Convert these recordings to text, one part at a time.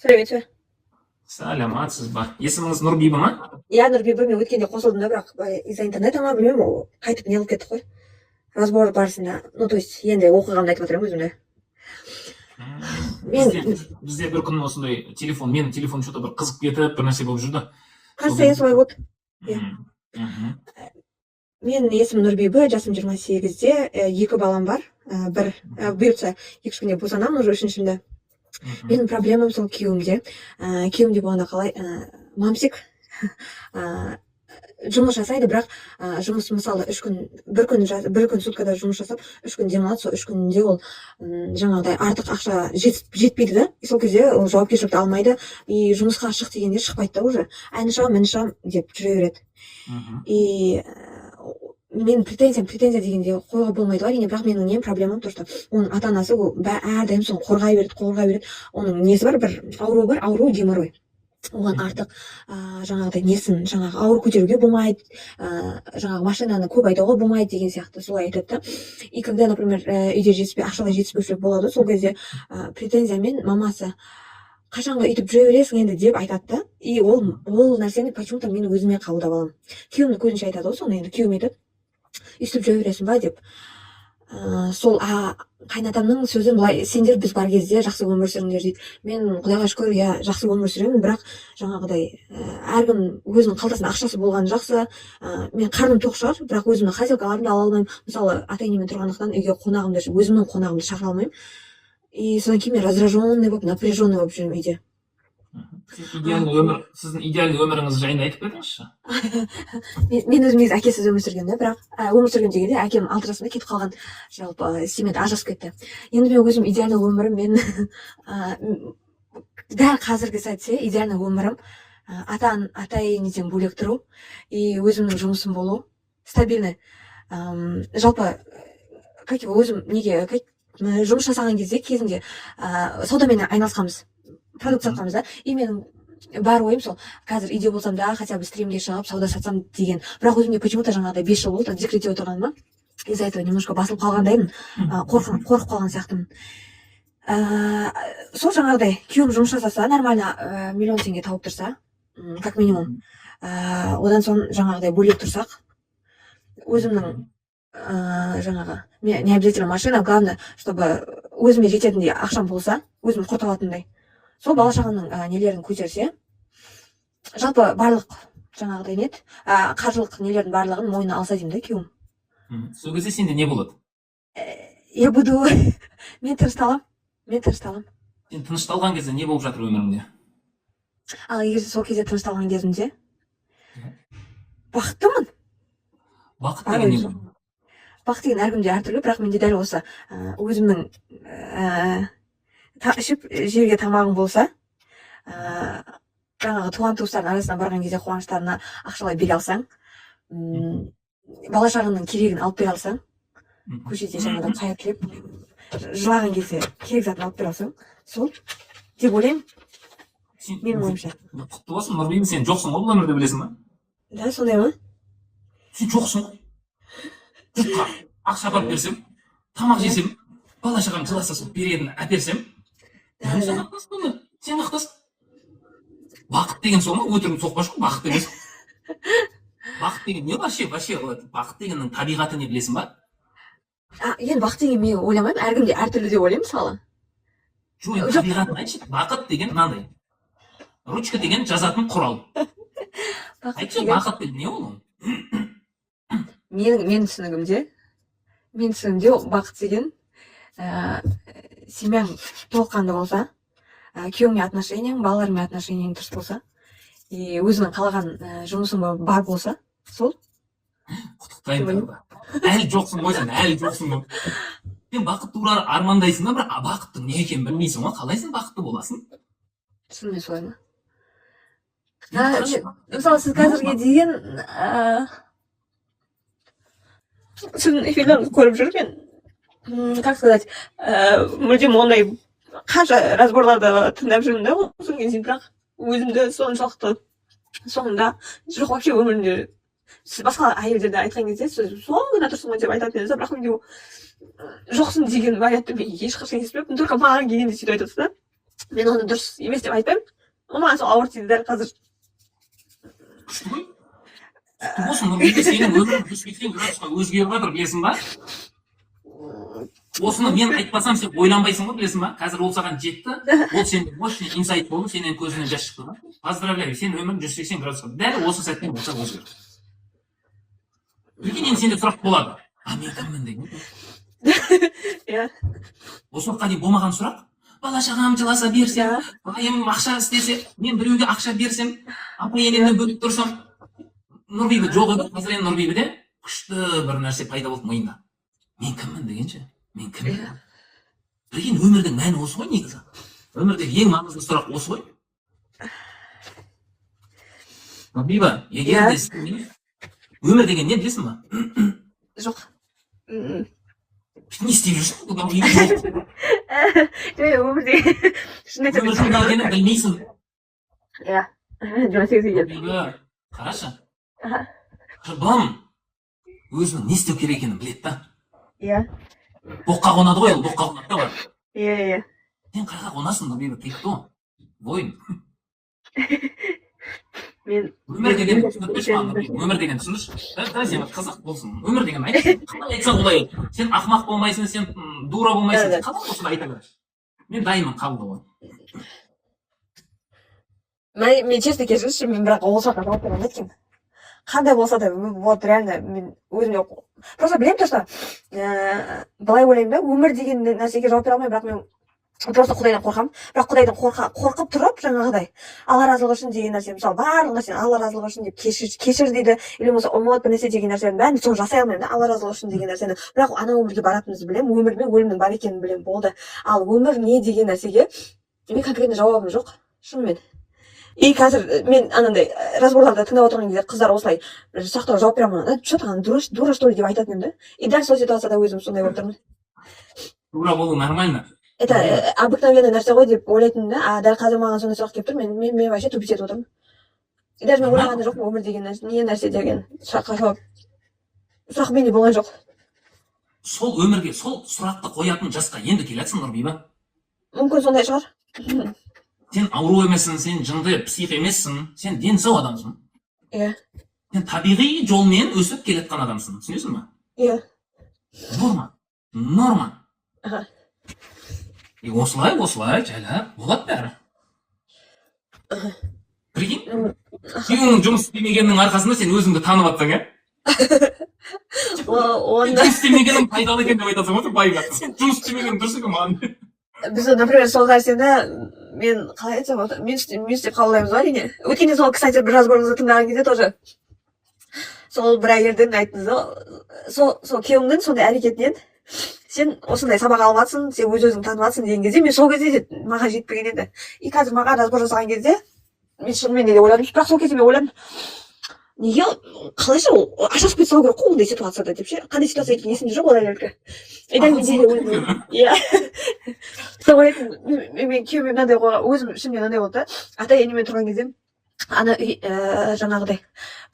Сәлеметсіз бе? Саламатсыз ба? Есіміңіз Нұрбибі ма? Иә, Нұрбибі, мен өткенде қосылдым да, бірақ из-за интернета ма білмеймін, ол қайтып не қылып кеттік қой. Разбор барысында, ну, то есть, енді оқығанымды айтып отырмын өзімде. Бізде бір күн осындай менің телефон что-то бір қызып кетіп, бір нәрсе болып жүрді. Кажется, иә, солай болды. Менің есімім Нұрбибі, жасым 28-де, 2 балам бар. Бұйыртса, 2 күнде босанамын уже 3-шімді. Менің проблемам сол күйеуімде. Күйеуімде болғанда қалай, мамсик жұмыс жасайды, бірақ жұмыс мысалы бір күн суткада жұмыс жасап, 3 күн демалады, сол 3 күнде ол жаңағыдай артық ақша жетпейді да, сол кезде ол жауапкершілікті алмайды, и жұмысқа шық дегенде шықпайды да уже. Ән шам деп жүре береді. И мен претензия дегенде қойға болмайды әрине, бірақ менің нем проблемам то, что оның ата-анасы әрдайым соны қорғай береді. Оның несі бар, бір ауру геморрой. Оған артық жаңағыдай несін, жаңағы ауыр көтеруге болмайды, жаңағы машинаны көп айдауға болмайды деген сияқты солай айтады да. И когда, например, үйде ақшалай жетіспеушілік болады, сол кезде претензиямен мамасы қашанға үйтіп жүре бересің енді деп айтады да. И ол нәрсені почему-то мен өзіме қабылдап аламын. Күйеуімнің көзінше айтады ғой, соны енді күйеуім айтады, үйтіп жүре бересің ба деп. Сол қайнатамның сөзі былай, сендер біз бар кезде жақсы өмір сүріңдер дейді. Мен құдайға шүкір, иә, жақсы өмір сүремін, бірақ жаңағыдай әркім өзінің қалтасында ақшасы болғаны жақсы. Мен қарным тоқ шығар, бірақ өзімнің хотелкаларымды ала алмаймын. Мысалы, ата-енемен тұрғандықтан үйге өзімнің қонағымды шақыра алмаймын. И содан кейін мен раздраженный болып, напряженный болып жүрмін үйде. Сіздің идеальный өміріңіз жайында айтып беріңізші. Мен өзім негізі әкесіз өмір сүргенмін, бірақ өмір сүрген дегенде әкем 6 жасымда кетіп қалған, жалпы семьяда ажырасып кетті. Енді мен өзім идеальный өмірім, мен дәл қазіргі сәтте идеальный өмірім ата-енеден бөлек тұру и өзімнің жұмысым болу, стабильный. Жалпы, өзім неге жұмыс жасаған кезінде саудамен айналысқанбыз, продукт сатқанбыз да. И менің бар ойым сол, қазір үйде болсам да, хотя бы стримге шығып, сауда сатсам деген. Бірақ өзімде почему-то жаңағыдай 5 жыл болды, декретте отырғаныма, из-за этого немножко басылып қалғандаймын, қорқып қалған сияқтымын. Сол жаңағыдай, күйеуім жұмыс жасаса, нормально миллион теңге тауып тұрса, как минимум, одан соң жаңағыдай бөлек тұрсақ, өзімнің жаңағы, не обязательно машина, главное, чтобы өзіме жететіндей ақшам болса, өзім құрт алатындай. Сол бала шағаның нелерін көтерсе, жалпы барлық жаңағыдай нет, қаржылық нелердің барлығын мойнына алса деймін да күйеуім. Сол кезде сенде не болады? Я буду... Мен тынышталам. Сен тынышталған кезде не болып жатыр өміріңде? Ал егер сол кезде тынышталған кезімде бақыттымын. Бақыт деген не бұл? Бақыт деген әркімде әртүрлі, бірақ менде дәл осы өзімнің ішіп жерге тамағың болса, жаңағы туған туыстардың арасына барған кезде қуаныштарына ақшалай бере алсаң, бала шағаңның керегін алып бере алсаң, көшеде жаңағыдай қайыр тілеп, жылаған кезде керек затын алып бере алсаң, сол деп ойлаймын. Менің ойымша. Құтты болсын, Нұрбибі, сен жоқсың ғой бұл өмірде, білесің ба? Да, сондай ма? Сен жоқсың ғой. Жұртқа ақша апарып берсем, тамақ жесем, бала шағам жыласа сол беретін әперсем, сен ақтасың. Бақыт деген сол ма? Өтірім соқпашы ғой, бақыт емес. Бақыт деген не вообще? Бақыт дегеннің табиғаты не, білесің ба? Енді бақыт деген мен ойламаймын, әркімде әртүрлі деп ойлаймын мысалы. Жоқ, табиғатын айтшы. Бақыт деген мынандай. Ручка деген жазатын құрал. Айтшы, бақыт деген не ол? Мен түсінігімде бақыт деген семьяң толыққанды болса, күйеуіңе отношенияң, балаларыңмен отношенияң дұрыс болса, и өзінің қалаған жұмысың бар болса, сол. Құттықтаймын. Әлі жоқсың ғой сен, Сен бақыт туралы армандайсың да, бірақ бақыттың не екенін білмейсің ғой, қалай сен бақытты боласың? Шынымен солай ма? Мысалы, сіз қазірге дейін сіздің эфирлеріңізді көріп жүрген, как сказать, мүлдем ондай қанша разборларды тыңдап жүрмін да, содан кейін бірақ өзімді соншалықты соңында жоқ вообще өмірінде сіз басқа әйелдерді айтқан кезде сіз соңында тұрсың ғой деп айтатын едіңіз, бірақ менде жоқсың деген вариантты мен ешқашан естімеппін, только маған келгенде сөйтіп айтасыз да. мен оны дұрыс емес деп айтпаймын. Маған сол ауыр тиді дәл қазір. Күшті ғой. Күшті болсын, Нұрбибі, сенің өмірің 180 градусқа өзгеріп жатыр, білесің ба? Осыны мен айтпасам сен ойланбайсың ғой, білесің ба? Қазір ол саған жетті, ол сен мощный инсайт болды, сенің көзіңнен жас шықты да. Поздравляю, сен өмірің 180 градусқа дәл осы сәттен болса өзгерді. Егер енді сенде сұрақ болады, а мен кіммін деген. Иә. Осы уақытқа дейін болмаған сұрақ, бала шағам жыласа берсем, байым ақша істесе, мен біреуге ақша берсем, апа енемнен бөліп тұрсам, Нұрбибі жоқ еді, қазір енді Нұрбибіде күшті бір нәрсе пайда болды миында. Мен кіммін дегенше, мен кіммін? Білген өмірдің мәні осы ғой негізі. Өмірдегі ең маңызды сұрақ осы ғой. Нұрбибі, егер де сен өмір деген не білесің ба? Жоқ. Не істеп жүрсің? Өмір деген шын айтсам Өмірдің не екенін білмейсің. иә 28-ге келді. Нұрбибі, қарашы. Қырбым өзінің не істеу керек екенін біледі да. Иә. Боққа қонады ғой, ол боққа қонады да бар. Иә. Сен қайға қонасың, Нұрбибі, текто. Воин. Мен Өмір деген түсіндірмеші маған, Нұрбибі. Өмір деген түсіндірші. Сен қазақ болсын. Өмір деген айтшы. Қалай айтсаң олай. Сен ақымақ болмайсың, сен дура болмайсың. Қалай осылай айта берші. Мен дайынмын қабылдауға. мен честно кешіріңізші, мен бірақ ол сұраққа жауап бере алмайды екенмін. Қандай болса да вот реально мен өзіме просто білемін то что былай ойлаймын да, өмір деген нәрсеге жауап бере алмаймын, бірақ мен просто Құдайдан қорқамын. Бірақ Құдайдан қорқып тұрып жаңағыдай Алла разылығы үшін деген нәрсе, мысалы барлық нәрсені Алла разылығы үшін деп кешір дейді, или болмаса ұмыт бір нәрсе деген нәрселердің бәрін соны жасай алмаймын да, Алла разылығы үшін деген нәрсені. Бірақ ана өмірге баратынымызды білемін, өмір мен өлімнің бар екенін білемін, болды. Ал өмір не деген нәрсеге мен конкретно жауабым жоқ, шынымен. И қазір мен анандай разборларды тыңдап отырған кезде қыздар осылай сұрақтарға жауап бере алмаған, что то дура что ли деп айтатын едім да. И дәл сол ситуацияда өзім сондай болып тұрмын. Дура болу нормально. Это обыкновенный нәрсе ғой деп ойлайтынмын да, а дәл қазір маған сондай сұрақ келіп тұр, мен вообще тупить етіп отырмын. И даже мен ойлаған да жоқпын, өмір деген не нәрсе деген сұраққа жауап. Сұрақ менде болған жоқ. Сол өмірге, сол сұрақты қоятын жасқа енді келесің, Нұрбибі. Мүмкін сондай шығар. Сен ауру емессің, сен жынды псих емессің, сен денсау адамсың. Иә. Сен табиғи жолмен өсіп келеткен адамсың, түсінесің ба? Иә. Норма. Аха. И осылай жайлап болады бәрі. Прикинь? Сенің жұмыс істемегеннің арқасында сен өзіңді танып жатсың, иә? Жұмыс істемегенің пайдалы екен деп айтасың ғой, байға. Сен жұмыс істемеген дұрыс екен маған. Біз, например, сол нәрсені мен қалай айтсам, мен істеп қабылдаймыз ғой әрине. Өткенде сол, кстати, бір разборыңызды тыңдаған кезде тоже сол бір әйелдің айттыңыз да, сол күйеуіңнің сондай әрекетінен сен осындай сабақ алып жатсың, сен өз-өзіңді танып жатсың деген кезде, мен сол кезде де маған жетпеген еді. И қазір маған разбор жасаған кезде мен шынымен де ойладым, бірақ сол кезде мен ойладым, неге қалайша ол ашасып кете салу керек қой ондай ситуацияда деп ше, қандай ситуация екені есімде жоқ ол әйелдікі. И дәл мен де ойладым. Иә. Сол ойлайтынмын, мен күйеуіме мынандай өзім ішімде мынандай болды да, ата енемен тұрған кезде ана жаңағыдай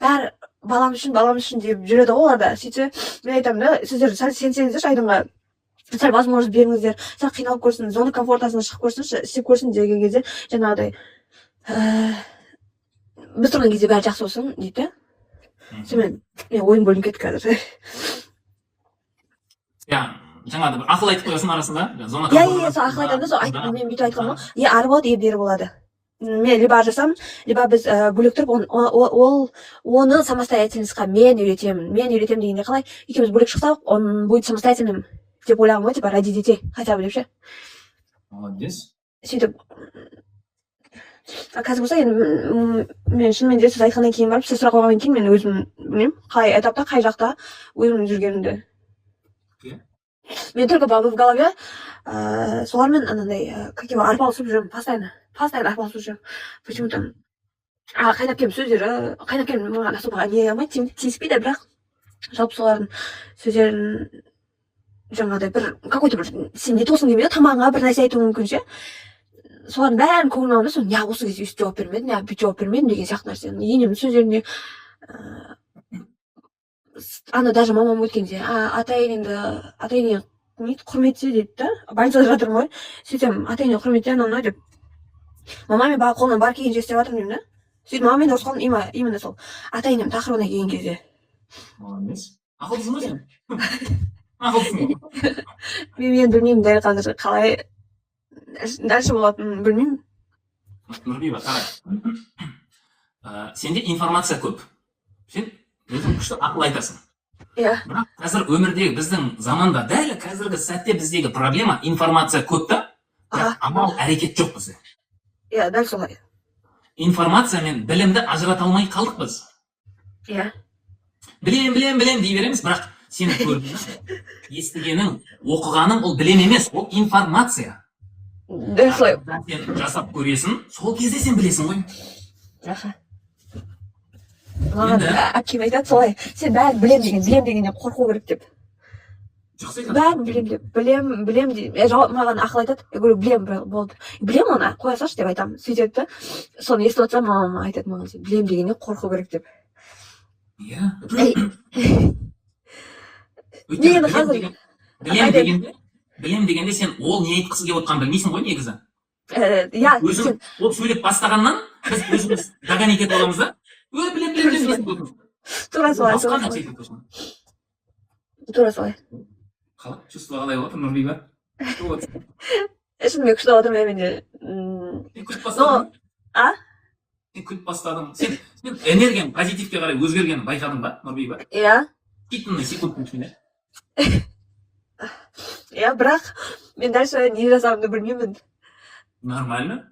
бәрі балам үшін деп жүреді ғой олар да. Сөйтсе мен айтамын да, сіздер сәл сенсеңіздерші айдынға, сәл возможность беріңіздер, сәл қиналып көрсін, зона комфортасынан шығып көрсінші, істеп көрсін деген кезде жаңағыдай біз тұрған кезде бәрі жақсы болсын дейді. Мен ойым бөлініп кетті қазір. Иә, жаңағыдай бір ақыл айтып қоясың арасында. Иә, сол ақыл айтамын да, сол мен бүйтіп айтқанмын ғой, ары болады, бері болады. Мен либо ажырасамын, либо біз бөлек тұрып, оны самостоятельностьқа мен үйретемін дегенде қалай, екеуміз бөлек шықсақ, он будет самостоятельным деп ойлағым ғой, типа ради детей, хотя бы деп ше. Молодец. Сөйтіп, қазір болса енді мен шынымен де сіз айтқаннан кейін барып, сіз сұрақ қойғаннан кейін мен өзім білмеймін, қай этапта, қай жақта өзім жүргенімді. Мен только в голове солармен анандай как его арпалысып жүремін, постоянно арпалысып жүремін. Почему-то қайнап келген сөздері, қайнап келген маған особо не алмайды, тиіспейді, бірақ жалпы солардың сөздерін жаңағыдай бір какой-то бір сен не тосың демейді, тамағыңа бір нәрсе айтуы мүмкін ше. Солардың бәрін көңіліме алды, соны неғып осы кезде өйстіп жауап бермедім, неғып бүйтіп жауап бермедім деген сияқты нәрсені. Енемнің сөздеріне ана даже мамам өткенде ата енеңді құрметте дейді да, больницада жатырмын ғой, сөйтсем ата енеңді құрметте анау деп мамамен баға қолынан бар келгенше істеп жатырмын деймін да. Сөйтіп мамамен ұрысып қалдым именно сол ата енем тақырыбына келген кезде. Молодец. Ақылдысың ғой сен. Ақылдысың ғой. Мен енді білмеймін дәл қазір қалай дальше болатынын білмеймін. Нұрбиба, қарай. Сенде информация көп. Сен өзің күшті ақыл айтасың. Иә. Бірақ қазір өмірдегі біздің заманда дәл қазіргі сәтте біздегі проблема информация көп та, бірақ амал әрекет жоқ бізде. Иә, дәл солай. Информация мен білімді ажырата алмай қалдық біз. Иә. Білем дей береміз, бірақ сен көргенің, естігенің, оқығаның ол білім емес, ол информация. Дәл солай. Сен жасап көресің, сол кезде сен білесің ғой. Аха. Маған әпкем айтады солай, сен бәрін білем дегеннен қорқу керек деп. Жақсы айтады. Бәрін білем деп, білем дейді. Маған ақыл айтады, я говорю, білем, болды. Білем оны, қоя салшы деп айтамын. Сөйтеді да, соны естіп отырсам, мамам айтады маған, сен білем дегеннен қорқу керек деп. Иә. Білем дегенде сен ол не айтқысы келіп отқанын білмейсің ғой негізі. Иә. Ол сөйлеп бастағаннан біз өзіміз догонить етіп аламыз да. Білем. Тура солай. Тура солай. Қалай? Чувство қалай болады, Нұрбиба? Шынымен күшті отырмын менде. Сен күліп бастадың. Сен күліп бастадың. Сен энергияң позитивке қарай өзгергенін байқадың ба, Нұрбиба? Иә. Кетінің секундтың ішінде. Иә, бірақ мен дальше не жасарымды білмеймін. Нормально.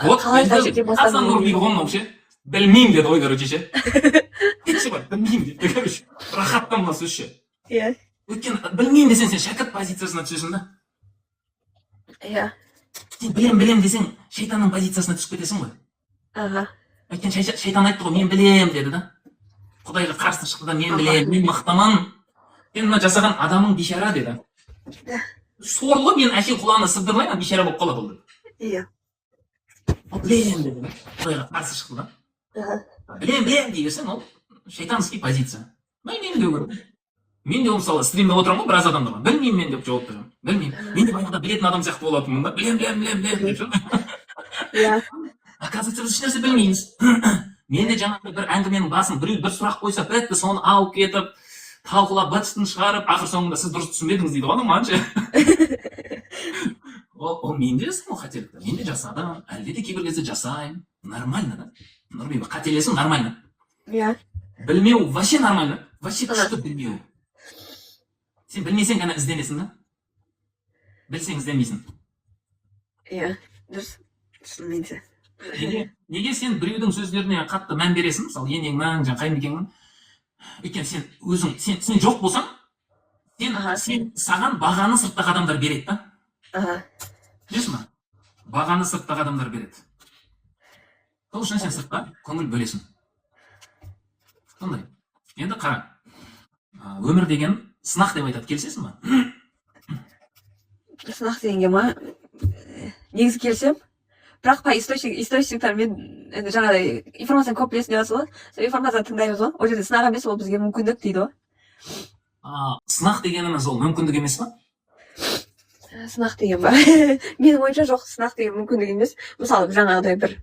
Вот, қай жерден бастадым. Асан Нұрбиба ғомнау ше. Білмеймін деді ғой, короче ше. Кетші бар, білмеймін деді, короче. Рахаттан мына сөз ше. Иә. Өйткені білмеймін десең сен шәкірт позициясына түсесің да. Иә. Сен білем десең шайтанның позициясына түсіп кетесің ғой. Аха. Өйткені шайтан айтты ғой, мен білем деді да. Құдайға қарсы шықты да, мен білем, мен мықтымын. Сен мына жасаған адамың бишара деді. Сорлы мен әшейін құлағына сыбдырмаймын, бишара болып қалады ол деді. Иә. Білем деді. Құдайға қарсы шықты да. Білем дей берсең, ол шайтанский позиция. Білмеймін деу керек. Мен де мысалы стримде отырамын ғой, біраз адамдарға. Білмеймін мен деп жауап беремін. Білмеймін. Мен де баяғыда білетін адам сияқты болатынмын да. Білем деп ше. Иә. Оказывается, біз ешнәрсе білмейміз. Мен де жаңағы бір әңгіменің басын біреу бір сұрақ қойса, бітті соны алып кетіп, талқылап, бытыстын шығарып, ақыр соңында сіз дұрыс түсінбедіңіз дейді ғой маған ше. Ол мен де жасаймын ол қателікті. Мен де жасадым, әлде де кейбір кезде жасаймын. Нормально да. Нұрбиба, қателесің нормально. Иә. Білмеу вообще нормально. Вообще күшті білмеу. Сен білмесең ғана ізденесің да. Білсең іздемейсің. Иә, дұрыс. Шынымен де. Неге сен біреудің сөздеріне қатты мән бересің? Мысалы, енеңнің, жаңа қайынекеңнің. Өйткені сен өзің, сен жоқ болсаң, сен саған бағаны сырттағы адамдар береді да. Білесің ба? Бағаны сырттағы адамдар береді. Сол үшін сен сыртқа көңіл бөлесің. Сондай. Енді қара. Өмір деген сынақ деп айтады, келісесің ба? Сынақ дегенге ма? Негізі келісем. Бірақ па источниктармен жаңағыдай информацияны көп білесің деп жатсыз ғой. Сол информацияны тыңдаймыз ғой. Ол жерде сынақ емес, ол бізге мүмкіндік дейді ғой. Сынақ дегеніміз ол мүмкіндік емес па? Сынақ деген ба? Менің ойымша жоқ, сынақ деген мүмкіндік емес. Мысалы, жаңағыдай бір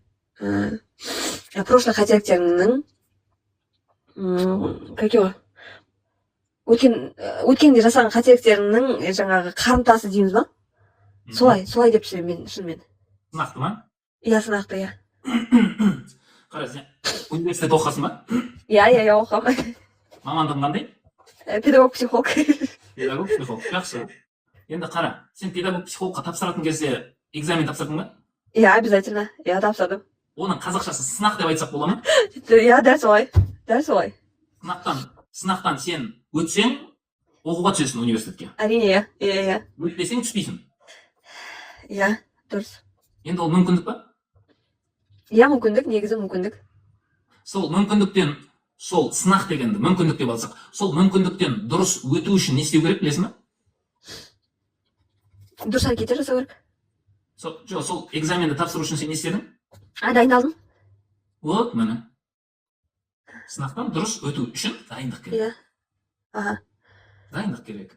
прошлый қателіктеріңнің как его өткенде жасаған қателіктеріңнің жаңағы қарымтасы дейміз ба? Солай деп түсінемін мен шынымен. Сынақты ма? Иә, сынақты, иә. Қара, сен университет оқысың ба? Иә, оқамын. Мамандығың қандай? Педагог-психолог. Педагог-психолог, жақсы. Енді қара, сен педагог-психологқа тапсыратын кезде экзамен тапсырдың ба? Иә, обязательно. Иә, тапсырдым. Оның қазақшасы сынақ деп айтсақ бола ма? Иә, дәл солай. Сынақтан сен өтсең, оқуға түсесің университетке. Әрине, иә. Өтпесең түспейсің. Иә, дұрыс. Енді ол мүмкіндік па? Иә, мүмкіндік, негізі мүмкіндік. Сол мүмкіндіктен, сол сынақ дегенді мүмкіндік деп алсақ, сол мүмкіндіктен дұрыс өту үшін не істеу керек, білесің ба? Дұрыс әрекеттер жасау керек. Сол экзаменді тапсыру үшін сен не істедің? Дайындалдым. Вот, міне. Сынақтан дұрыс өту үшін дайындық керек. Иә. Дайындық керек.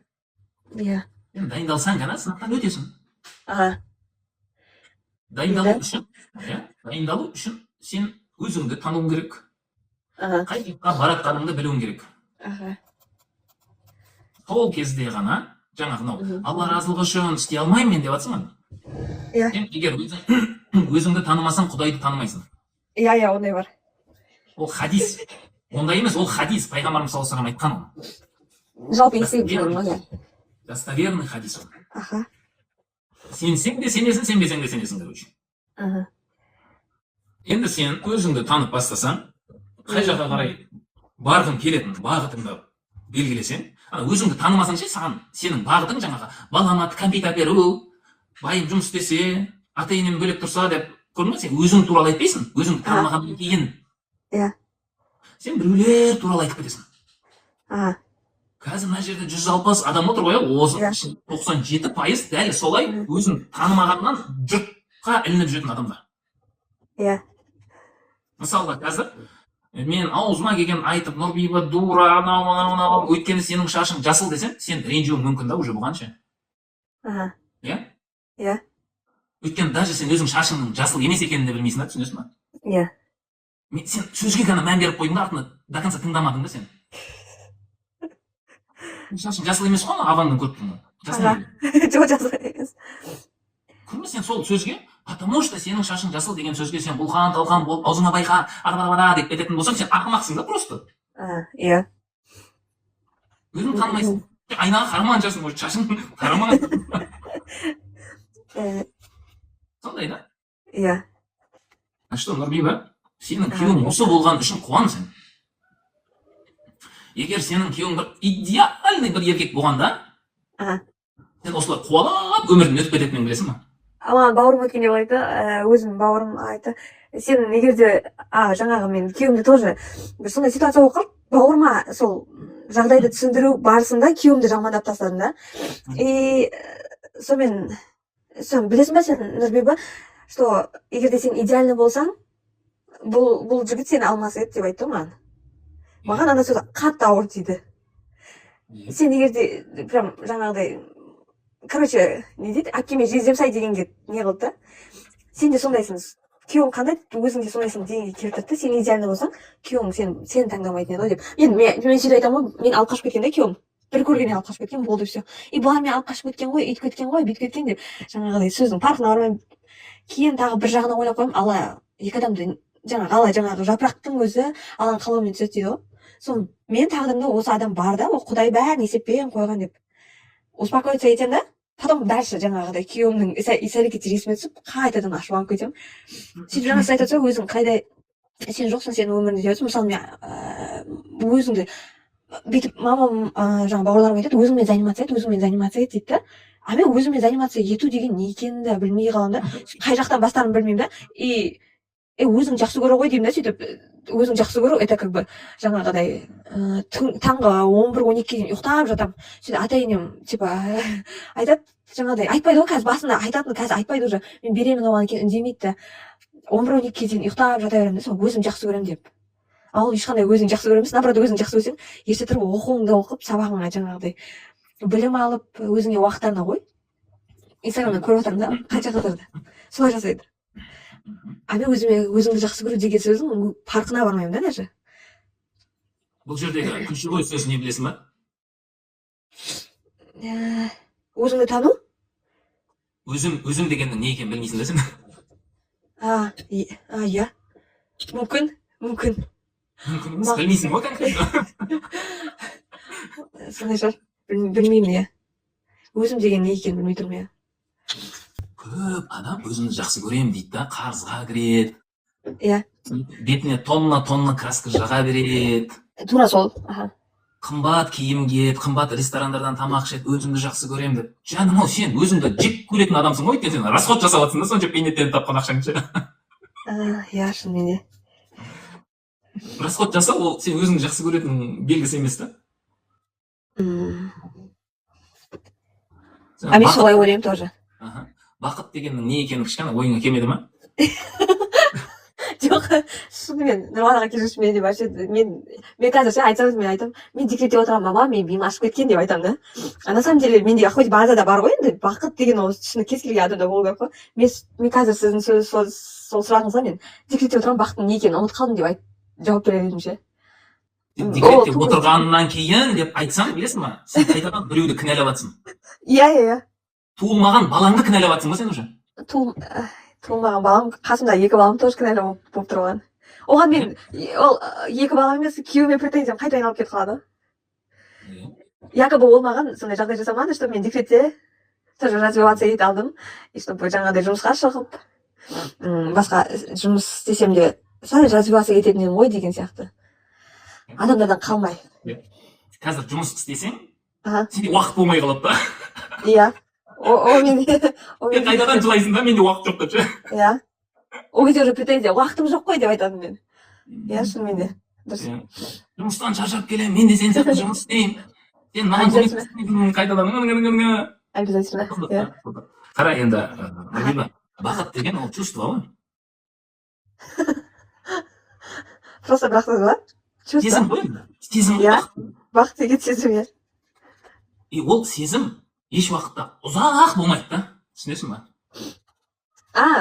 Иә. Енді дайындалсаң ғана сынақтан өтесің. дайындалу үшін, дайындалу үшін сен өзіңді тануың керек, қай жаққа баратқаныңды білуің керек. Сол кезде ғана жаңағы мынау алла разылығы үшін істей алмаймын мен деп жатсың. Сен егер өзіңді танымасаң, Құдайды танымайсың. Иә, ондай бар. Ол хадис. Ондай емес, ол хадис. Пайғамбарымыз саллаллаху алейхи вассалам айтқан ол. Жалпы есеп. Достоверный хадис ол. Сенсең де сенесің, сенбесең де сенесің, короче. Енді сен өзіңді танып бастасаң, қай жаққа қарай барғың келетін бағытыңды белгілесең, өзіңді танымасаң ше, саған сенің бағытың жаңағы балама кәмпит әперу, байым жұмыс істесе, ата-енем бөлек тұрса деп көрдің ба, сен өзің туралы айтпайсың, өзіңді танымағаннан кейін. Сен біреулер туралы айтып кетесің. Қазір мына жерде 160 адам отыр ғой, осы 97% дәл солай өзін танымағаннан жұртқа ілініп жүретін адамдар. Мысалы, қазір мен аузыма келген айтып, Нұрбиба дура, анау, өйткені сенің шашың жасыл десем, сен ренжуің мүмкін да уже бұған ше. Өйткені даже сен өзің шашыңның жасыл емес екенін де білмейсің да, түсінесің ба? Сен сөзге ғана мән беріп қойдың да, артында до конца тыңдамадың да сен. Шашың жасыл емес қой, Аванның көріп Жоқ, жасыл емес. Көрме, сен сол сөзге, потому что сенің шашың жасыл деген сөзге сен бұлқан-талқан болып, аузыңа байқа, ағада деп кететін болсаң, сен ақымақсың да просто. Өзің танымайсың. Айнаға қарамаған жасың, может, шашың қарамаған. Сондай да? Что, Нұрбиба, сенің күйеуің осы болған үшін қуан сен. Егер сенің күйеуің бір идеальный бір еркек болғанда, сен осылай қуалап өмірден өтіп кететінін білесің ба? Маған бауырым өткенде айтты, өзім бауырым айтты, сен егер де жаңағы мен күйеуімді тоже бір сондай ситуация болып қалды, бауырыма сол жағдайды түсіндіру барысында күйеуімді жамандап тастадым да. И сонымен білесің ба сен, Нұрбиба, что егер де сен идеальный болсаң, бұл жігіт сені алмас еді деп айтты маған. Маған ана сөз қатты ауыр тиді. Сен егер де прям жаңағыдай, короче, не дейді, әпкеме жездемсай дегенге не қылды да. Сен де сондайсың, күйеуің қандай, өзің де сондайсың дегенге келтірді. Сен идеальный болсаң, күйеуің сені таңдамайтын еді ғой деп. Мен сөйтіп айтамын ғой, мен алып қашып кеткен де күйеуім. Бір көргеннен алып қашып кеткен, болды все. И бұлар мен алып қашып кеткен ғой, үйтіп кеткен ғой, бүйтіп кеткен деп жаңағыдай сөздің парқына бармаймын. Кейін тағы бір жағына ойлап қоймын, алла екі адамды жаңағы жапырақтың өзі алланың қалауымен түседі дейді ғой. Сол мен тағдырымда осы адам бар да, ол Құдай бәрін есеппен қойған деп успокоиться етемін да. Потом дальше жаңағыдай күйеуімнің іс-әрекеті есіме түсіп, қайтадан ашуланып кетемін. Сөйтіп жаңа сіз айтып отырсыз, өзің қайда сен жоқсың, сен өмірінде деп отырсың. Мысалы мен өзіңді бүйтіп мамам жаңа бауырларым айтады, өзіңмен заниматься ет дейді да. Мен өзіммен занимация ету деген не екенін де білмей қаламын да. Қай жақтан бастарымды білмеймін да. И өзің жақсы көру ғой деймін да, сөйтіп өзің жақсы көру, это как бы жаңағыдай таңғы 11-12-ге дейін ұйықтап жатамын. Сөйтіп ата-енем типа айтады, жаңағыдай айтпайды ғой, қазір басында айтатын, қазір айтпайды уже. Мен беремін оған екен, үндемейді да. 11-12-ге дейін ұйықтап жата беремін да, сол өзім жақсы көремін деп. Ал ешқандай өзің жақсы көреміз, наоборот, өзің жақсы көрсең, ерте тұрып оқуыңды оқып, сабағыңа жаңағыдай білім алып, өзіңе уақыттарына қой. Инстаграмнан көріп отырмын да, қанша қыздарды солай жасайды. Мен өзіңді жақсы көру деген сөздің парқына бармаймын да даже. Бұл жердегі ключевой сөз не білесің ба? Өзіңді тану? Өзім дегеннің не екенін білмейсің да сен? Иә. Мүмкін. Мүмкін емес, білмейсің ғой конкретно. Сондай шығар, білмеймін, иә. Өзім деген не екенін білмей тұрмын, иә. Көп адам өзімді жақсы көрем дейді да, қарызға кіреді. Иә. Бетіне тонна краска жаға береді. Тура сол. Қымбат киім киеді, қымбат ресторандардан тамақ ішеді, өзімді жақсы көрем деп. Жаным ау, сен өзіңді жек көретін адамсың ғой, өйткені сен расход жасап жатсың да, сонша бейнеттеніп тапқан ақшаңды. Иә, шынымен де. Расход жасау, ол сен өзіңді жақсы көретін белгісі емес та. Мен солай ойлаймын тоже. Бақыт дегеннің не екені кішкене ойыңа келмеді ма? Жоқ, шынымен нұрлан аға кешірші мені вообще мен қазір ше айтсаңыз мен айтамын мен декретте отырамын мама мен биім ашып кеткен деп айтамын да. А на самом деле менде хоть базада бар ғой енді бақыт деген ол шыны кез келген адамда болу керек қой. Мен қазір сіздің сол сұрағыңызға мен декретте отырамын бақыттың не екенін ұмытып қалдым деп жауап берер едім ше. Декретте отырғаннан кейін деп айтсаң білесің ба, сен қайтадан біреуді кінәлап жатсың. Иә. Туылмаған балаңды кінәлап жатсың ба сен уже? Туылмаған балам, қасымда екі балам тоже кінәлі болып тұрған. Оған мен ол екі балам емес күйеуіме претензиям қайта айналып кетіп қалады. Якобы ол маған сондай жағдай жасамады, чтобы мен декретте тоже развиваться ете алдым, и чтобы жаңағыдай жұмысқа шығып басқа жұмыс істесем де сәл развиваться ететін едім ғой деген сияқты. Адамдардан қалмай. Қазір жұмыс істесең, сенде уақыт болмай қалады да. Иә. Мен қайтадан жылайсың да, менде уақыт жоқ деп ше. Иә. Ол кезде уже претензия, уақытым жоқ қой деп айтатынмын мен. Иә, шынымен де. Дұрыс. Жұмыстан шаршап келемін, мен де сен сияқты жұмыс істеймін. Сен маған көмек істейсің, қайтадан. Обязательно. Қара енді, бақыт деген ол чувство ғой. Просто бірақ ба? Сезім ғой енді. Сезім ғой бақыт. Бақыт деген сезім, иә. И ол сезім еш уақытта ұзақ болмайды да. Түсінесің ба?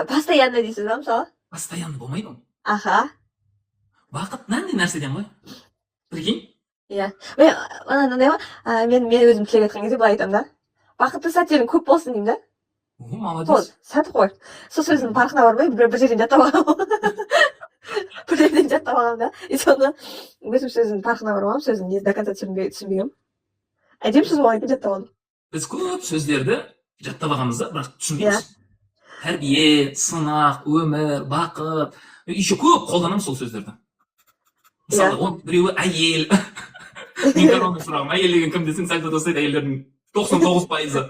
Постоянно дейсіз ба мысалы? Постоянно болмайды ол. Аха. Бақыт нәнде нәрседен ғой. Прикинь? Иә. Мынандай ғой, мен өзім тілек айтқан кезде былай айтамын да. Бақытты сәттерің көп болсын деймін да. Молодец. Сәт қой. Сол сөздің парқына бармай бір жерден жаттап аламын. Бір жерден жаттап аламын да. И соны өзім сөздің парқына бармам, сөзін до конца түсінбегенмін. Әдемі сөз болған екен жаттап алдым. Біз көп сөздерді жаттап алғанбыз да, бірақ түсінбейміз. Тәрбие, сынақ, өмір, бақыт, еще көп қолданамыз сол сөздерді. Мысалы, ол біреуі әйел. Мен қазір сұрағым, әйел деген кім десең, сәл тастайды әйелдердің 99%.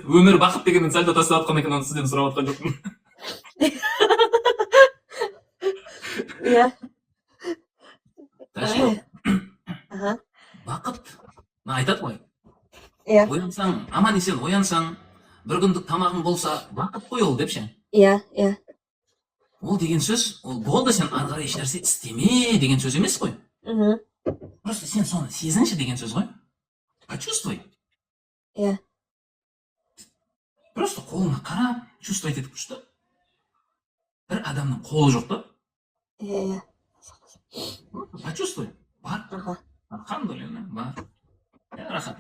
Өмір бақыт дегеннен сәл тастап жатқан екен, оны сізден сұрап жатқан жоқпын. Иә. Бақыт, айтады ғой. Оянсаң, аман есен оянсаң, бір күндік тамағың болса, бақыт қой ол деп ше. Иә. Ол деген сөз, ол болды сен ары қарай ешнәрсе істеме деген сөз емес қой. Просто сен соны сезінші деген сөз ғой. Почувствуй. Иә. Просто қолына қарап, чувствовать етіп күшті. Бір адамның қолы жоқ та. Иә. Почувствуй. Бар. Алхамдулилла, бар. Рахат.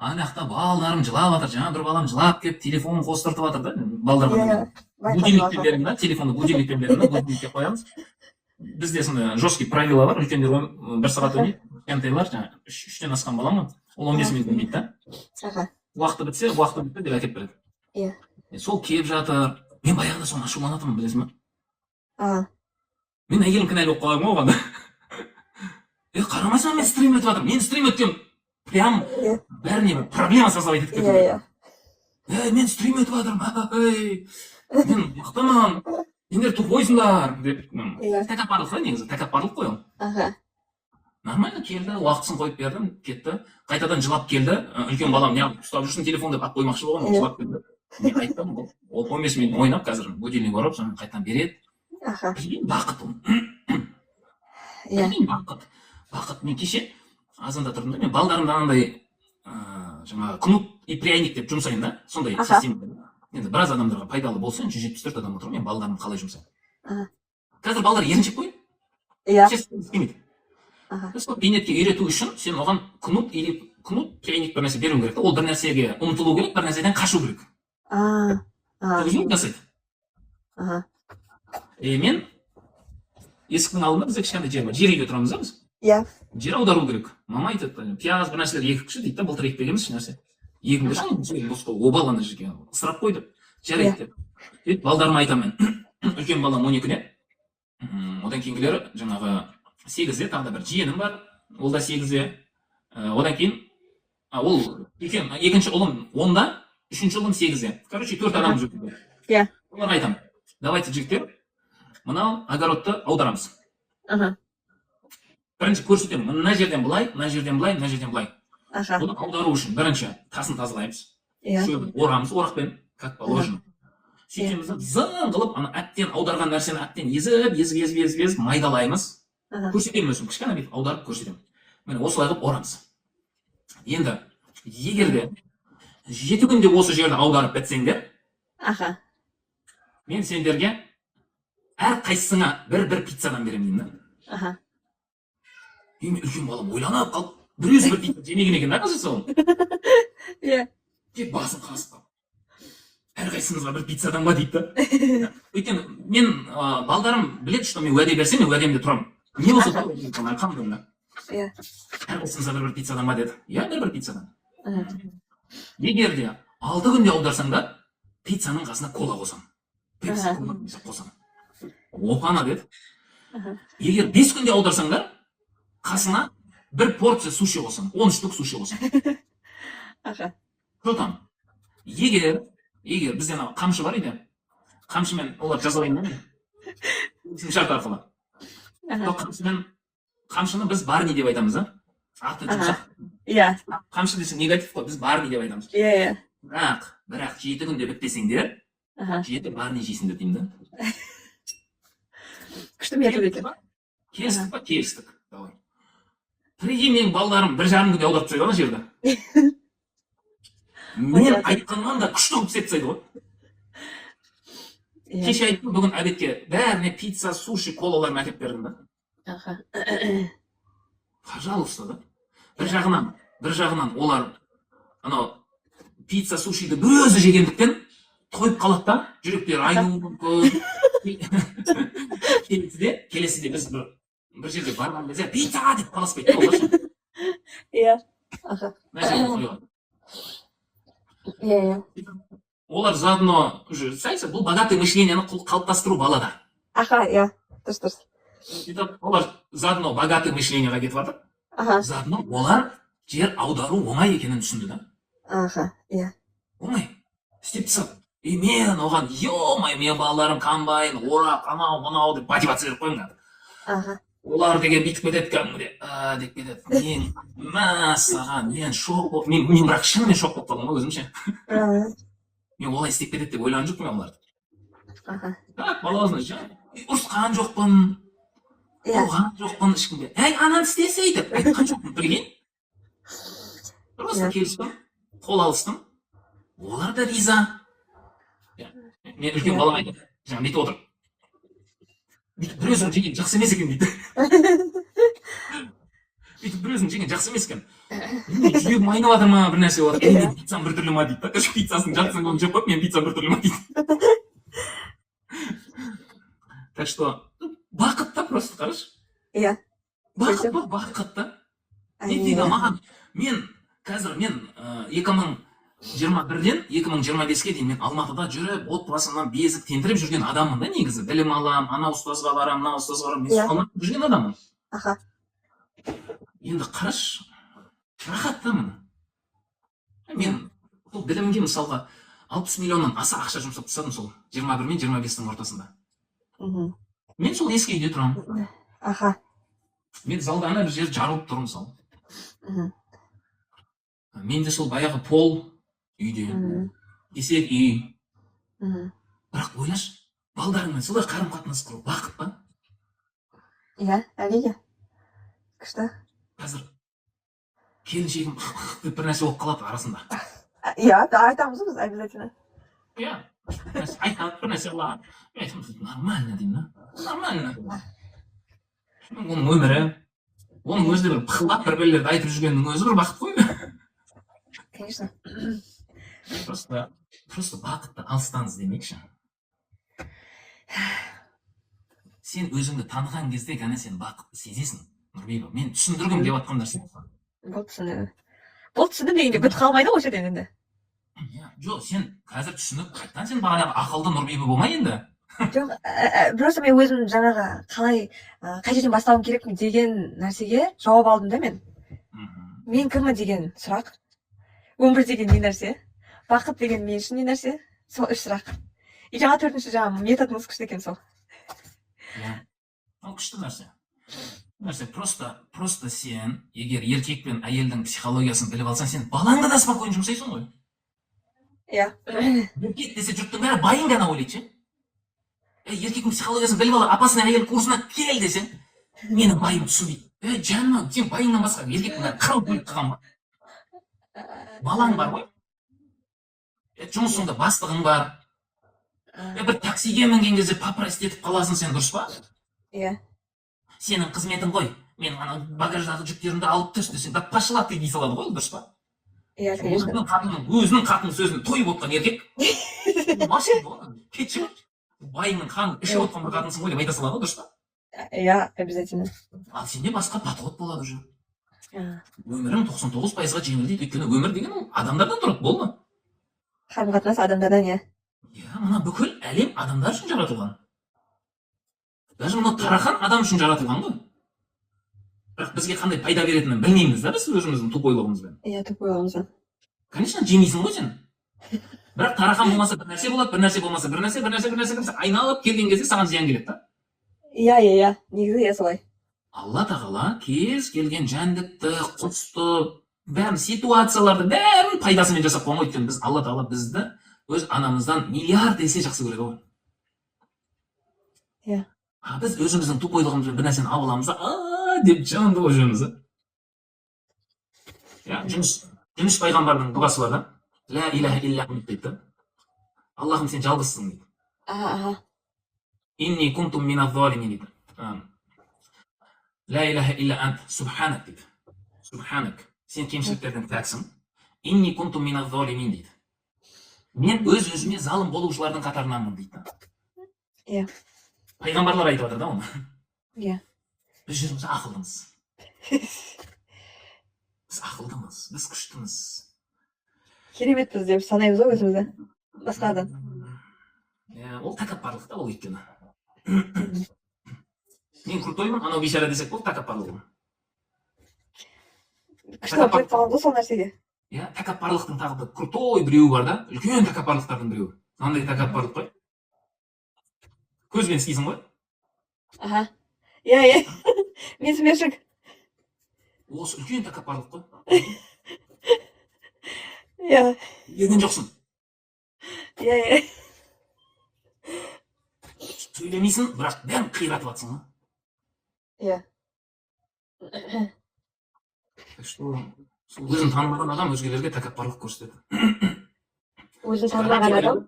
Анақта балдарым жылап жатыр, жаңа бір балам жылап келіп телефонын қостыртып жатыр да. Балдарға будильникпен беремін да, телефонды будильникпен беремін да, будильникке қоямыз. Бізде сондай жесткий правила бар, үлкендер бір сағат ойнайды, кішкентайлар жаңа 3-тен асқан балам ғой, ол 15 минут ойнайды да. Уақыты бітсе, уақыты бітті деп әкеп береді. Иә. Сол келіп жатыр. Мен баяғыда соны ашуланатынмын, білесің ба? Мен әйелім кінәлі болып қаламын оған. Қарамайсың, мен стрим өтіп жатырмын. Мен стрим өткен прям бәріне бір проблема создавать етіп кетті. Мен стрим өтіп жатырмын. Мен мықтымын. Сендер тупойсыңдар деп. Тәкаппарлық қой негізі, тәкаппарлық қой ол. Нормально келді, уақытысын қойып бердім, кетті. Қайтадан жылап келді. Үлкен балам не ұстап жүрсің телефон деп алып қоймақшы болған, ол жылап келді. Мен айттым, ол 15 минут ойнап, қазір будильник ұрып, соны қайтадан береді. Бақыт ол. Бақыт. Бақыт. Мен кеше азанда тұрдым да, мен балдарымда анандай жаңағы кнут и пряник деп жұмсайын да, сондай система. Енді біраз адамдарға пайдалы болса, 174 адам отыр, мен балдарымды қалай жұмсаймын. Қазір балдар еріншек қой. Істемейді. Сол бейнетке үйрету үшін сен оған кнут или кнут пряник бір нәрсе беру керек. Ол бір нәрсеге ұмтылу керек, бір нәрседен қашу керек. Өзің жасайды. Мен есіктің алдында бізде кішкентай жер бар. Жер үйде тұрамыз да біз. Иә. Жер аудару керек. Мама айтады, пияз бір нәрселер егікші дейді да, былтыр екпегенбіз нәрсе. Егіңдер шын, босқа обал ана жерге ысырап қой деп. Жарайды деп. Балдарыма айтамын мен. Үлкен балам 12-де. Одан кейінгілері жаңағы 8-де, тағы да бір жиенім бар. Ол да 8-де. Одан кейін ол екінші ұлым 10-да, үшінші ұлым 8-де. Короче, 4 адам жүрді. Иә. Оларға айтамын. Давайте жігіттер, мынау огородты аударамыз. Бірінші көрсетемін, мына жерден былай, мына жерден былай, мына жерден былай. Оны аудару үшін бірінші тасын тазалаймыз. Шөбін орамыз орақпен, как положено. сөйтеміз да зың қылып ана әттен аударған нәрсені әттен езіп майдалаймыз. Көрсетемін өзім, кішкене бүйтіп аударып көрсетемін. Міне осылай қылып орамыз. Енді егер де 7 күнде осы жерді аударып бітсеңдер, мен сендерге әр қайсысыңа бір пиццадан беремін деймін да. Мен үлкен балам ойланып қалып, бір өзі бір пицца жемеген екен да қазір сол. Иә. Тек басын қасып қалып. Әрқайсымызға бір пиццадан ба дейді да. Өйткені мен балдарым біледі, что мен уәде берсем, мен уәдемде тұрамын. Не болса да қамдым да. Иә. Әрқайсымызға бір пиццадан ба деді. Иә, бір пиццадан. Егер де 6 күнде аударсаңдар, пиццаның қасына кола қосам. Пепси кола қосам. Опана деді. Егер 5 күнде аударсаңдар, қасына бір порция суши қосам. 10 штук суши қосам. Жотам. Егер бізде қамшы бар еді, қамшымен олар жазалайын да. Шарт арқылы. Қамшыны біз барни деп айтамыз да. Аты жұмсақ. Иә. Қамшы десе негатив қой, біз барни деп айтамыз. Иә. Бірақ 7 күнде бітпесеңдер, 7 барни жейсіңдер деймін да. Күшті метод екен. Келістік па? Келістік. Давай. Бірге менің балдарым 1,5 күнде аударып тастайды ана жерді. Мен айтқаннан да күшті қылып істеп тастайды ғой. Кеше айттым, бүгін әдетке бәріне пицца, суши, колаларын әкеп бердім да. Пожалуйста да. Бір жағынан олар анау пицца, сушиді бір өзі жегендіктен тойып қалады да, жүректері айнуы мүмкін. Келесіде біз бір жерге барған кезде пицца деп қаласпайды олар. Иә. Иә. Олар заодно уже, знаете, бұл богатое мышлениені қалыптастыру балада. Иә. Дұрыс. Олар заодно богатое мышленияға кетіп жатыр. Заодно олар жер аудару оңай екенін түсінді да. Иә. Оңай. Істеп тастады. Мен оған, ё-май, мен балаларым комбайн, орақ, анау деп мотивация беріп қойыңдар. Олар деген бүйтіп кетеді кәдімгідей, деп кетеді. Мен мәссаған, мен шок болып, мен бірақ шынымен шок болып қалдым ғой өзімше. Мен олай істеп кетеді деп ойлаған жоқпын оларды. Так, балауызны ұрысқан жоқпын, ұрған жоқпын ешкімге. Әй, ананы істесе деп айтқан жоқпын, білген. Просто келістім, қол алыстым. Олар да риза. Мен үлкен балам айтып, жаңа бүйтіп отыр. Бір өзің жеген жақсы емес екен дейді. Бір өзің жеген жақсы емес екен. Жүрегім айнып жатыр ма, бір нәрсе болады. Мен пиццам бір түрлі ма дейді. Пиццасын жартысын қолын жеп қойып, мен пиццам бір түрлі ма дейді. Так что, бақыт та просто, қараш. Иә. Бақыт па, бақыт та. Не дейді маған, қазір 2021-ден 2025-ге дейін мен Алматыда жүріп, отбасымнан безіп, тентіріп жүрген адаммын да негізі. Білім алам, ана ұстазға барам, мына ұстазға барам, мен Алматыда жүрген адаммын. Енді қараш, рахаттамын. Мен бұл білімге мысалға 60 миллионнан аса ақша жұмсап тастадым сол 21 мен 25-тің ортасында. Мен сол ескі үйде тұрамын. Мен залда ана бір жер жарылып тұрмын мысалы. Менде сол баяғы пол үйде, кесек үй. Бірақ ойлашы, балдарыңмен солай қарым-қатынас құру бақыт па? Иә, әрине. Күшті. Қазір келіншегім деп бір нәрсе болып қалады арасында. Иә, айтамыз біз обязательно. Иә, айтады бір нәрсе қылады. Мен айтамын, нормально деймін да. Нормально. Оның өмірі, оның өзі бір пықылдап бір-бірлерді айтып жүргеннің өзі бір бақыт қой. Конечно. Просто бақытты алыстан іздемекші. Сен өзіңді таныған кезде ғана сен бақытты сезесің, Нұрбиба. Мен түсіндіргім деп жатқан нәрсе. Бұл түсіндім дегенде бітіп қалмайды ғой жерден енді. Жоқ, сен қазір түсініп, қайттан сен бағанағы ақылды Нұрбиба болмай енді. Жоқ, просто мен өзім жаңағы қалай қай жерден бастауым керекпін деген нәрсеге жауап алдым да мен. Мен кіммін деген сұрақ. Өмір деген не нәрсе? Бақыт деген мен үшін не нәрсе? Сол 3 сұрақ. Жаңа 4-ші жаңа методыңыз күшті екен сол. Ол күшті нәрсе. Просто сен, егер еркек пен әйелдің психологиясын біліп алсаң, сен балаңда да спокойно жұмсайсың ғой. иә еркек десе жұрттың бәрі байын ғана ойлайды ше. Еркектің психологиясын біліп алып апасының әйел курсына кел десең, менің байым түсінбейді. Жаным, сен байыңнан басқа еркектің бәрі қырылып өліп қалған ба? Балаң бар ғой. Жұмысыңда бастығың бар. Бір таксиге мінген кезде попросить етіп қаласың, сен дұрыс па? иә Сенің қызметің ғой. Мен ана багаждағы жүктерімді алып тұршы десең, да пошла ты дей салады ғой, дұрыс па? иә конечно Өзінің қатының сөзін тойып отқан еркек. Машин ғой, кетші ғой. Байыңның қанын ішіп отқан бір қатынсың ғой деп айта салады ғой, дұрыс па? иә обязательно Ал сенде басқа подход болады уже. Өмірің 99%-ға жеңілдейді, өйткені өмір деген ол адамдардан тұрады, болды. қарым қатынас адамдардан иә Мына бүкіл әлем адамдар үшін жаратылған. Даже мына тарахан адам үшін жаратылған ғой. Бірақ бізге қандай пайда беретінін білмейміз да, біз өзіміздің тупойлығымызбен. иә тупойлығымызбен Конечно, жемейсің ғой сен. Бірақ тарахан болмаса бір нәрсе болады, бір нәрсе болмаса бір нәрсе айналып келген кезде саған зиян келеді да. иә негізі иә солай Алла тағала кез келген жәндікті, құсты, бәрін ситуацияларды бәрін пайдасымен жасап қойған ғой. Өйткені біз Алла тағала бізді өз анамыздан миллиард есе жақсы көреді ғой. иә Біз өзіміздің тупойлығымызбен бір нәрсені алып аламыз да, деп жанды болып жүреміз да. Жүніс пайғамбардың дұғасы бар да. Ла иляха илля ант дейді. Аллахым, сен жалғызсың дейді. Инни кунтум миназ залимин дейді. Ла иляха илля ант субханак дейді. Субханак. Сен кемшіліктерден пәксің. Инни кунтум миназ залимин дейді. Мен өз-өзіме залым болушылардың қатарынанмын дейді. иә Пайғамбарлар айтып жатыр да оны. иә Біз жүрміз ақылдымыз. Біз ақылдымыз, біз күштіміз. кереметпіз деп санаймыз ғой өзімізді басқадан Ол тәкаппарлық та, ол өйткені. Мен крутоймын, анау бейшара десек бұл тәкаппарлығым. күшті алып кетіп қалған ғой сол нәрсеге Тәкаппарлықтың тағы да крутой біреуі бар да, үлкен тәкаппарлықтардың біреуі. Қандай тәкаппарлық қой? Көзбен істейсің ғой? иә менсінбеушілік Осы үлкен тәкаппарлық қой. иә Ерген жоқсың. иә Сөйлемейсің, бірақ бәрін қиратып жатсың. иә Өзін танымаған адам өзгелерге тәкаппарлық көрсетеді. өзін танымаған адам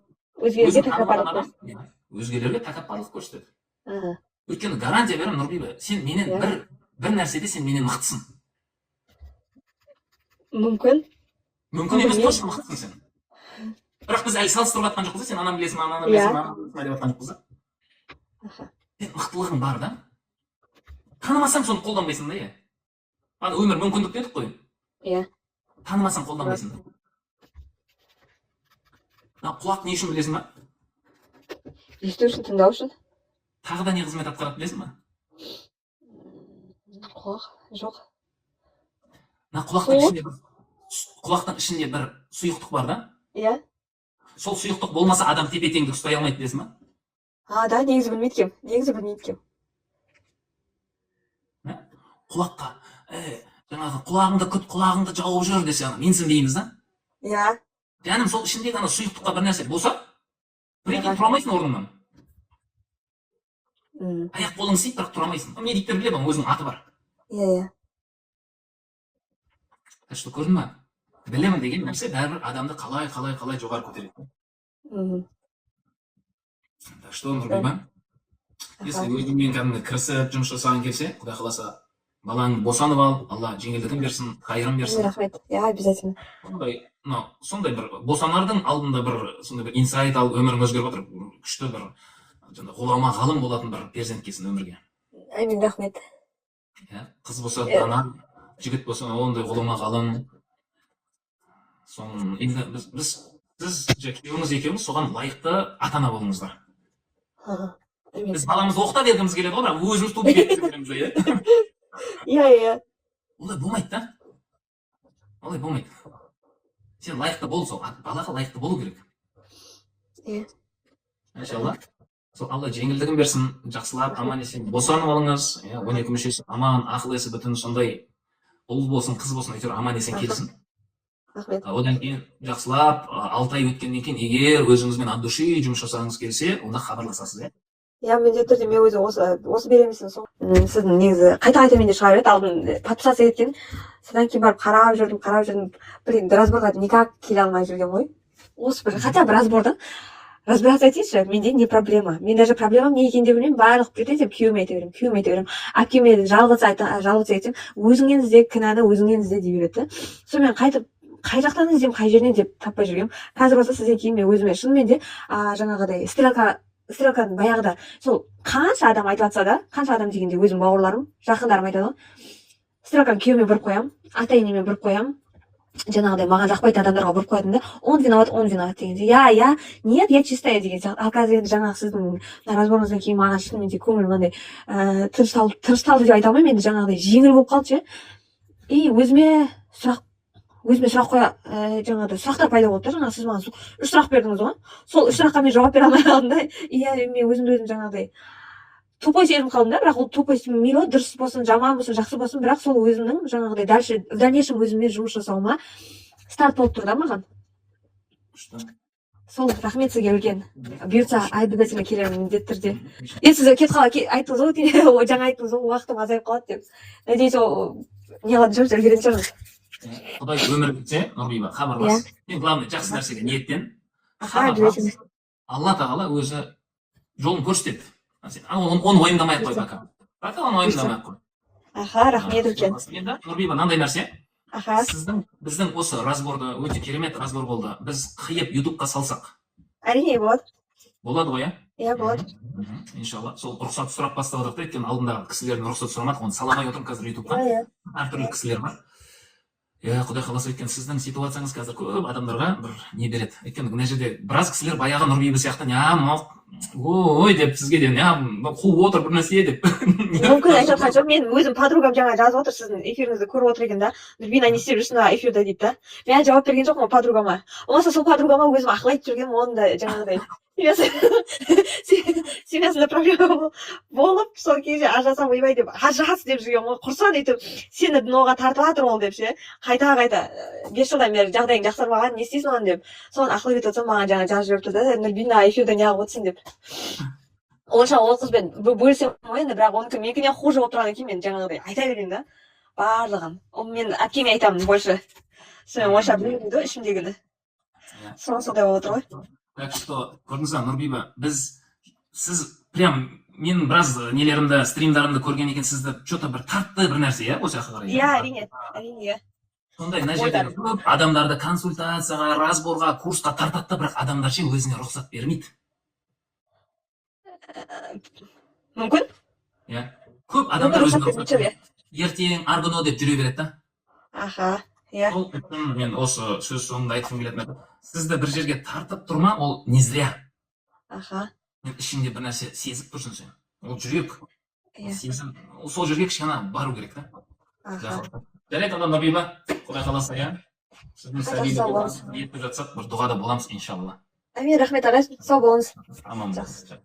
өзгелерге тәкаппарлық көрсетеді. Өзгелерге тәкаппарлық көрсетеді. Өйткені гарантия беремін, Нұрбиба, сен менен бір нәрседе сен менен мықтысың. мүмкін Емес, точно мықтысың сен. Бірақ біз әлі салыстырып жатқан жоқпыз, сен ананы білесің, ананы білесің, деп жатқан жоқпыз. Сен мықтылығың бар да. Танымасаң соны қолданбайсың да, иә. Өмір мүмкіндік дедік қой. иә Танымасаң қолданбайсың. Құлақ не үшін білесің ба? есту үшін тыңдау үшін Тағы да не қызмет атқарады білесің ба? құлақ жоқ Құлақтың ішінде бір сұйықтық бар да. иә Сол сұйықтық болмаса адам тепе-теңдік ұстай алмайды білесің ба? да негізі білмейді екем Құлаққа жаңағы құлағыңды күт, құлағыңды жауып жүр десе, менсінбейміз да. иә Жаным, сол ішіндегі ана сұйықтыққа бір нәрсе болса, прикинь, тұра алмайсың орныңнан. Аяқ қолың істейді, бірақ тұра алмайсың. Медиктер біледі, өзінің аты бар. иә Что көрдің ба? Білімі деген нәрсе бәрібір адамды қалай жоғары көтереді. Что, Нұрбиба? Если өзіңмен кәдімгі кірісіп жұмыс жасаған келсе, Құдай қаласа, балаңды босанып ал, Алла жеңілдігін берсін, қайырын берсін. Рахмет. Обязательно. Сондай бір босанардың алдында сондай бір инсайт алып өмірің өзгеріп отыр, күшті бір ғұлама ғалым болатын бір перзент келсін өмірге. Әмин, рахмет. Қыз болса дана, жігіт болса ондай ғұлама ғалым. Сіз күйеуіңіз екеуіңіз соған лайықты ата-ана болыңыздар. Біз баламызды оқыта бергіміз келеді ғой, бірақ өзіміз туып кеткіміз келеді. Иә. Олай болмайды да. Олай болмайды. Сен лайықты бол, сол балаға лайықты болу керек. Иә. Иншалла. Сол Алла жеңілдігін берсін, жақсылап, аман есен босанып алыңыз. 12 мүшесі аман, ақыл есі бүтін, сондай ұл болсын, қыз болсын, әйтеуір аман есен келсін. рахмет. Одан кейін жақсылап 6 ай өткеннен кейін егер өзіңізбен от души жұмыс жасағыңыз келсе, онда хабарласасыз, иә. Иә, міндетті түрде мен өзі осы беремісің соң. Сіздің негізі қайта менде шыға береді, алдын подписаться еткен. Содан кейін барып қарап жүрдім. Блин, до разборға никак келе алмай жүрген ғой. Осы бір, хотя бы разбордан разбираться етейінші, менде не проблема. Мен даже проблемам не екенін де білмеймін, барлық претензия күйеуіме айта беремін. Әпкеме жалғыз айтсам, өзіңнен ізде, кінәні өзіңнен ізде дей береді. Сонымен қайтып қай жақтан іздеймін, қай жерінен деп таппай жүргенмін. Қазір болса сізден кейін мен өзіме шынымен де жаңағыдай стрелканың баяғыда сол қанша адам айтып жатса да, қанша адам дегенде өзім бауырларым, жақындарым айтады ғой. Стрелканы күйеуіме бұрып қоямын, ата-енеме бұрып қоямын. Жаңағыдай маған жақпайтын адамдарға бұрып қоятын да, он виноват дегенде. Я, нет, я чистая деген сияқты. Ал қазір енді жаңағы сіздің разборыңыздан кейін маған шынымен де көңілім мынандай тынышталды деп айта алмаймын, енді жаңағыдай жеңіл болып қалды ше. И өзіме сұрақ қоя, жаңағыдай сұрақтар пайда болды да, жаңағы сіз маған 3 сұрақ бердіңіз ғой. Сол 3 сұраққа мен жауап бере алмай қалдым да. Иә, мен өзімді жаңағыдай тупой сезініп қалдым да, бірақ ол тупой мейлі дұрыс болсын, жаман болсын, жақсы болсын, бірақ сол өзімнің жаңағыдай в дальнейшем өзіммен жұмыс жасауыма старт болып тұр да маған. Сол, рахмет сізге үлкен. Бұйыртса обязательно келемін міндетті түрде. Енді сіз кетіп айттыңыз ғой, жаңа айттыңыз ғой, уақытым азайып қалады деп. Надеюсь, ол не қылатын шығармыз, үлгеретін шығармыз. Құдай өмір бітсе, Нұрбиба, хабарлас. Ең главный жақсы нәрсеге ниеттен. Алла тағала өзі жолын көрсетеді. Оны уайымдамай-ақ қой пока. Оны уайымдамай-ақ қой. Рахмет үлкен. Енді Нұрбиба, мынандай нәрсе. Біздің осы разборды өте керемет разбор болды. Біз қиып ютубқа салсақ. Әрине болады. Болады ғой, иә? Иә, болады. Иншалла. Сол рұқсат сұрап бастадық та, өйткені алдындағы кісілердің рұқсат сұрамадық, оны саламай отырмын қазір ютубқа. Әртүрлі кісілер бар. Иә, Құдай қаласа, өйткені сіздің ситуацияңыз қазір көп адамдарға бір не береді. Өйткені мына жерде біраз кісілер баяғы Нұрбиба сияқты, ой деп сізге де қуып отыр бір нәрсе деп. Мүмкін айтып жатқан жоқ, мен өзім подругам жаңа жазып отыр, сіздің эфиріңізді көріп отыр екен да. Нұрбина не істеп жүрсің эфирде дейді да. Мен жауап берген жоқпын подругама. Болмаса сол подругама өзім ақыл айтып жүргенмін, оның да жаңағыдай семьясында проблема болып, сол кезде ажырасам ойбай деп, ажырас деп жүрген ғой, құрсын өйтіп, сені дноға тартып жатыр ол деп ше. Қайта 5 жылдан бері жағдайың жақсармаған, не істейсің оған деп. Соған ақыл беріп отырсам, маған жаңа жазып жіберіпті да, Нұрбина эфирде неғып отырсың деп. Онша ол қызбен бөлісем ғой енді, бірақ оныкі менікінен хуже болып тұрғаннан кейін мен жаңағыдай айта беремін да, барлығын. Мен әпкеме айтамын больше. Сонымен онша білмеймін да ішімдегіні. Сондай болып отыр ғой. Так что, көрдіңіз ба, Нұрбиба, сіз прям мен біраз нелерімді, стримдарымды көрген екен, сізді что-то бір тартты бір нәрсе, иә, осы жаққа қарай? Иә, әрине, иә. Сондай, мына жерде көп адамдарды консультацияға, разборға, курсқа тартады, бірақ адамдар ше өзіне рұқсат бермейді. Мүмкін? Иә. Көп адамдар өзіне рұқсат бермейді. Ертең аргыно деп жүре береді да. Иә. Сол үшін мен осы сөз соңында айтқым келетін. Сізді бір жерге тартып тұрма, ол не зря. Мен ішіңде бір нәрсе сезіп тұрсың сен. Ол жүрек. Сезім. Сол жерге кішкене бару керек та. Жарайды, онда Нұрбиба, Құдай қаласа, иә. Сіздің сәлемді ниет етіп жатсақ, бір дұғада боламыз, иншалла. Әмин, рахмет ағай, сау болыңыз. Аман болыңыз.